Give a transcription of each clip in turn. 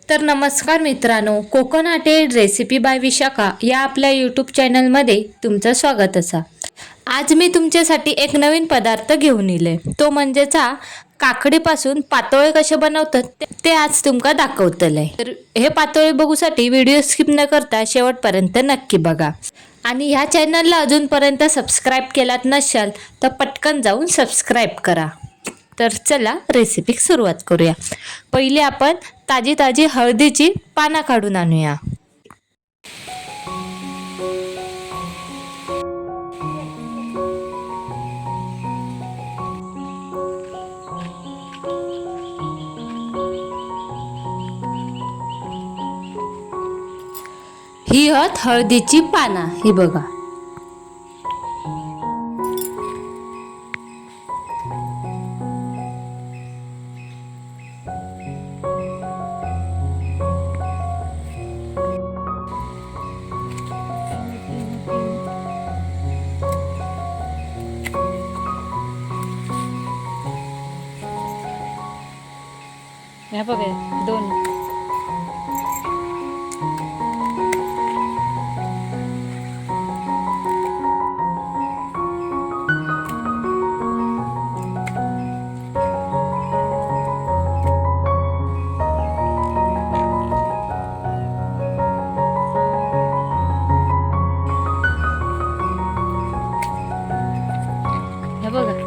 तर नमस्कार मित्रांनो, कोकणाटेड रेसिपी बाय विशाखा या आपल्या यूट्यूब चॅनलमध्ये तुमचं स्वागत असा। आज मी तुमच्यासाठी एक नवीन पदार्थ घेऊन इले, तो म्हणजेचा काकडीपासून पातोळे कसे बनवतात ते आज तुमका दाखवतले। तर हे पातोळे बघूसाठी व्हिडिओ स्किप न करता शेवटपर्यंत नक्की बघा आणि ह्या चॅनलला अजूनपर्यंत सबस्क्राइब केलात नसाल तर पटकन जाऊन सबस्क्राइब करा। तर चला रेसिपी सुरुवात करूया। पहिले आपण ताजी ताजी हळदीची पानं काढून आणूया। ही हळदीची पानं, ही बघा। ह्या बघा दोन ह्या बघा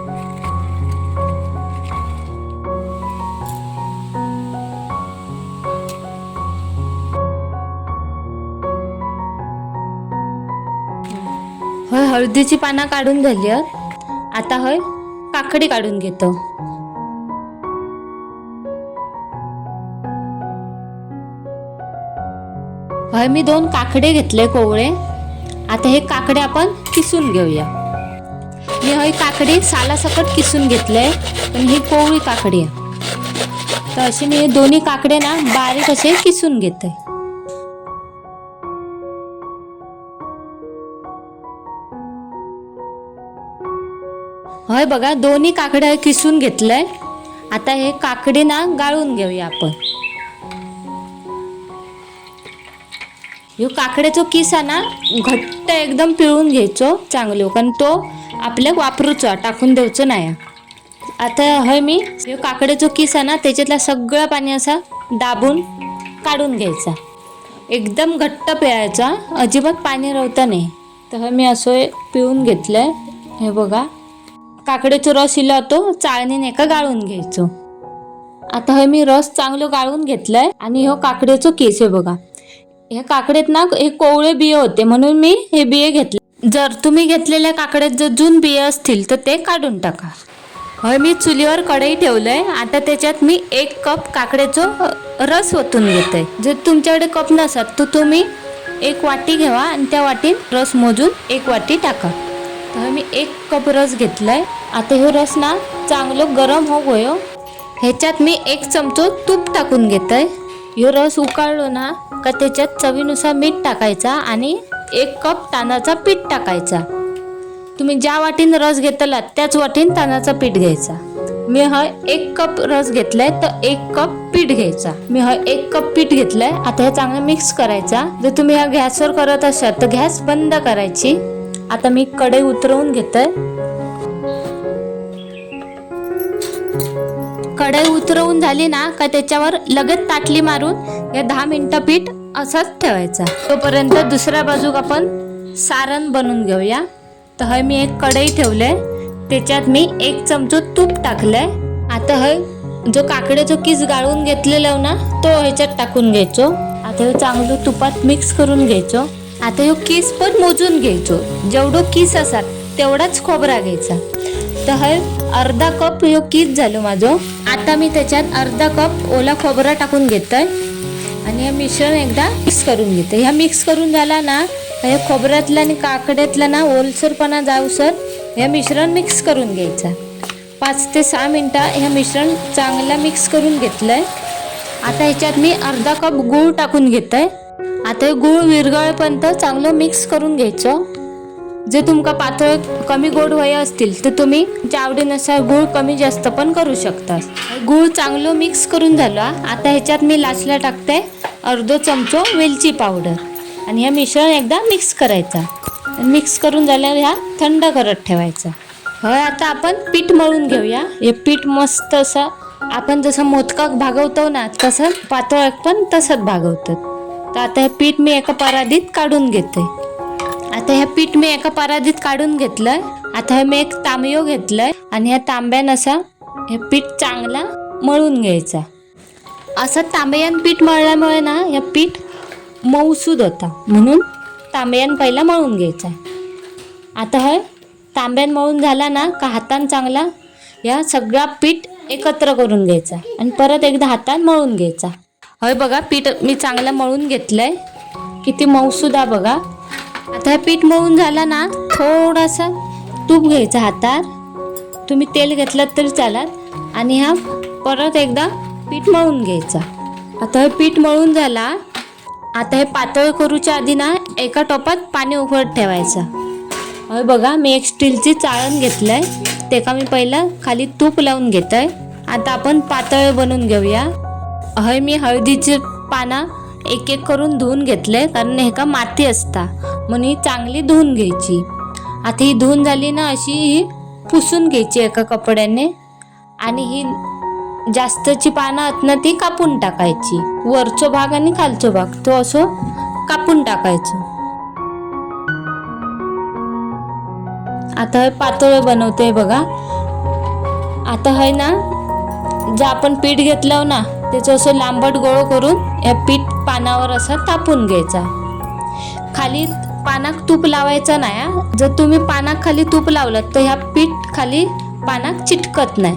होय, हळदीची पानं काढून झाली आहेत। आता होय काकडी काढून घेतो। होय, मी 2 काकडे घेतले कोवळे। आता हे काकडे आपण किसून घेऊया। मी होय काकडी सालासकट किसून घेतले, पण ही कोवळी काकडी आहे। तर अशी मी दोन्ही काकडे ना बारीक असे किसून घेते। होय बघा, दोन्ही काकडे किसून घेतलंय। आता हे काकडे ना गाळून घेऊया आपण। यो काकड्याचो किस आहे ना घट्ट एकदम पिळून घ्यायचो चांगलो, कारण तो आपल्या वापरूचो, टाकून द्यायचो नाही। आता होय मी यो काकड्याचो किस आहे ना त्याच्यातला सगळं पाणी असा दाबून काढून घ्यायचा। एकदम घट्ट पिळायचा, अजिबात पाणी राहता नाही। तर मी असं पिळून घेतलंय। हे बघा, काकड्याचा रस इला तो चाळणीने एका गाळून घ्यायचो। आता हे मी रस चांगलं गाळून घेतलंय आणि हो काकड्याचं केस आहे बघा। ह्या काकड्यात ना हे कोवळे बिये होते, म्हणून मी हे बिये घेतले। जर तुम्ही घेतलेल्या काकड्यात जर जून बिये असतील तर ते काढून टाका। होय, मी चुलीवर कढई ठेवलंय। आता त्याच्यात मी 1 कप काकड्याचं रस ओतून घेते। जर तुमच्याकडे कप नसत तर तुम्ही 1 वाटी घ्या आणि त्या वाटीत रस मोजून 1 वाटी टाका। तर मी 1 कप रस घेतलाय। आता हे रस ना चांगलं गरम हो गयो, ह्याच्यात मी 1 चमचो तूप टाकून घेतोय। ह्यो रस उकळलो ना का त्याच्यात चवीनुसार मीठ टाकायचा आणि 1 कप तांदळाचा पीठ टाकायचा। तुम्ही ज्या वाटीन रस घेतला त्याच वाटीन तांदळाचा पीठ घ्यायचा। मी 1 कप रस घेतलाय तर 1 कप पीठ घ्यायचा। मी 1 कप पीठ घेतलंय। आता हे चांगलं मिक्स करायचा। जर तुम्ही ह्या गॅसवर करत असाल तर गॅस बंद करायची। आता मी कढई उतरवून घेते। कढई उतरवून झाली ना का त्याच्यावर लगेच ताटली मारून या 10 मिनिटं पीठ असंच ठेवायचा। तोपर्यंत दुसऱ्या बाजूक आपण सारण बनवून घेऊया। तर मी एक कढई ठेवले, त्याच्यात मी 1 चमचो तूप टाकलंय। आता जो काकड्याचा किस गाळून घेतलेला ना तो ह्याच्यात टाकून घ्यायचो। आता हे चांगलं तुपात मिक्स करून घ्यायचो। आता ह्यो किस पण मोजून घ्यायचो, जेवढं किस असतात तेवढाच खोबरा घ्यायचा। तर अर्धा कप ह्यो किस झालो माझो। आता मी त्याच्यात अर्धा कप ओला खोबरा टाकून घेतोय आणि हे मिश्रण एकदा मिक्स करून घेते। ह्या मिक्स करून झाला ना, हे खोबऱ्यातला आणि काकड्यातला ना ओलसरपणा जाऊसर हे मिश्रण मिक्स करून घ्यायचा। 5 ते 6 मिनिटं हे मिश्रण चांगला मिक्स करून घेतलंय। आता ह्याच्यात मी अर्धा कप गूळ टाकून घेतोय। आता हे गूळ विरघळेपर्यंत चांगलं मिक्स करून घ्यायचं। जे तुमका पातळ कमी गोड हवे असतील तर तुम्ही तुमच्या आवडीनुसार गूळ कमी जास्त पण करू शकता. गूळ चांगलं मिक्स करून झाला. आता ह्याच्यात मी लास्टला टाकते अर्धा चमचो वेलची पावडर आणि हे मिश्रण एकदा मिक्स करायचा. मिक्स करून झाल्यावर ह्या थंड करत ठेवायचा. आता आपण पीठ मळून घेऊया. हे पीठ मस्त असं आपण जसं मोदकाक भागवतो ना तसं पातळ पण तसंच भागवतात. तर आता हे पीठ मी एका परातीत काढून घेते. आता हे पीठ मी एका परातीत काढून घेतलंय. आता हे मी एक तांबयो घेतलंय आणि ह्या तांब्यान असा हे पीठ चांगला मळून घ्यायचा. असं तांब्यान पीठ मळल्यामुळे ना हे पीठ मऊसूद होता, म्हणून तांब्यान पहिला मळून घ्यायचा. आता हे तांब्यान मळून झाला ना का हातान चांगला या सगळा पीठ एकत्र करून घ्यायचा आणि परत एकदा हातान मळून घ्यायचा. होय बघा पीठ मी चांगलं मळून घेतलंय. किती मऊसूद आहे बघा. आता हे पीठ मळून झाला ना थोडासा तूप घ्यायचा हातात. तुम्ही तेल घेतलं तरी चालत आणि हा परत एकदा पीठ मळून घ्यायचा. आता हे पीठ मळून झाला. आता हे पातळ करूच्या आधी ना एका टोपात पाणी उकळत ठेवायचं. होय बघा मी एक स्टीलची चाळण घेतलंय. ते का मी पहिला खाली तूप लावून घेतोय. आता आपण पातळ बनवून घेऊया. होय मी हळदीचे पाना एक एक करून धुवून घेतले, कारण हे का माती असता म्हणून ही चांगली धुवून घ्यायची. आता ही धुवून झाली ना अशी ही पुसून घ्यायची एका कपड्याने आणि ही जास्तची पानं आहेत ना ती कापून टाकायची. वरचो भाग आणि खालचो भाग तो असं कापून टाकायचं. आता हे पातळ बनवते बघा. आता है ना जे आपण पीठ घेतलं ना त्याचं असं लांबट गोळ करून या पीठ पानावर असं तापून घ्यायचा. खाली पानाक तूप लावायचं नाही. जर तुम्ही पानाक खाली तूप लावलं तर ह्या पीठ खाली पानाक चिटकत नाही,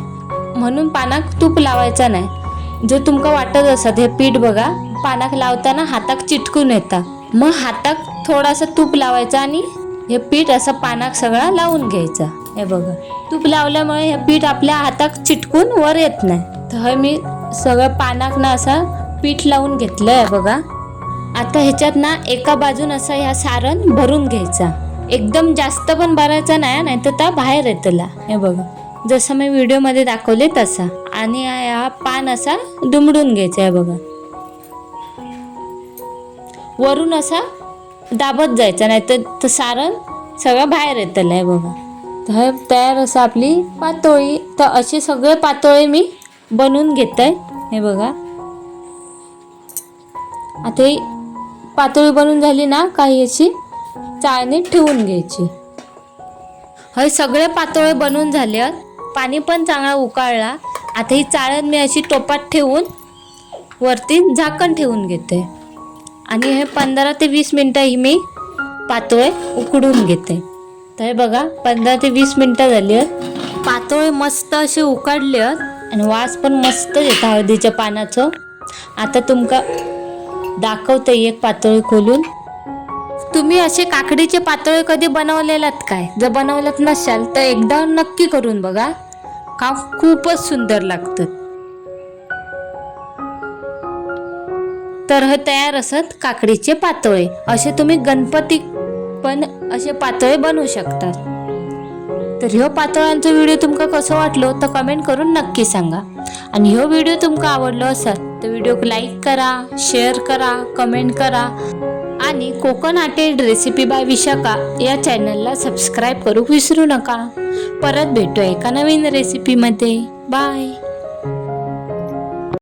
म्हणून पानाक तूप लावायचं नाही. जर तुमका वाटत असत हे पीठ बघा पानाक लावताना हाताक चिटकून येता, मग हाताक थोडासा तूप लावायचा आणि हे पीठ असं पानाक सगळा लावून घ्यायचा. हे बघा तूप लावल्यामुळे हे पीठ आपल्या हाताक चिटकून वर येत नाही. तर मी सगळं पानाक ना असं पीठ लावून घेतलंय बघा. आता ह्याच्यात ना एका बाजून असं ह्या सारण भरून घ्यायचा. एकदम जास्त पण भरायचा नाही तर त्या बाहेर येतला. हे बघा जसं मी व्हिडिओमध्ये दाखवले तसा. आणि हा पान असा दुमडून घ्यायचा. आहे बघा वरून असा दाबत जायचा, नाही तर सारण सगळं बाहेर येतलं. आहे बघा तर तयार असं आपली पातोळी. तर असे सगळे पातोळे मी बनवून घेत आहे. हे बघा आता ही पातोळी बनवून झाली ना काही अशी चाळणीत ठेवून घ्यायची. हे सगळे पातोळे बनवून झाले. पाणी पण चांगला उकळला. आता ही चाळण मी अशी टोपात ठेवून वरती झाकण ठेवून घेते आणि हे 15 ते 20 मिनटं ही मी पातोळे उकडून घेते. तर हे बघा 15 ते 20 मिनटं झाली आहेत. पातोळे मस्त असे उकडले आहेत आणि वास पण मस्त येतो हळदीच्या पानाचं. आता तुमका दाखवते एक पातोळी खोलून. तुम्ही असे काकडीचे पातोळे कधी बनवलेलात काय? जर बनवलात नसाल तर एकदा नक्की करून बघा. का खूपच सुंदर लागतं. तर हे तयार असत काकडीचे पातोळे. असे तुम्ही गणपती पण असे पातोळे बनवू शकतात. तर ह्यो पातोळ्यांचा व्हिडिओ तुमका कसं वाटलो तर कमेंट करून नक्की सांगा. आणि ह्यो व्हिडिओ तुमका आवडलो असेल तर व्हिडिओक लाईक करा, शेअर करा, कमेंट करा आणि कोकण आटेड रेसिपी बाय विशाखा या चॅनलला सबस्क्राईब करू विसरू नका. परत भेटूया एका नवीन रेसिपीमध्ये. बाय.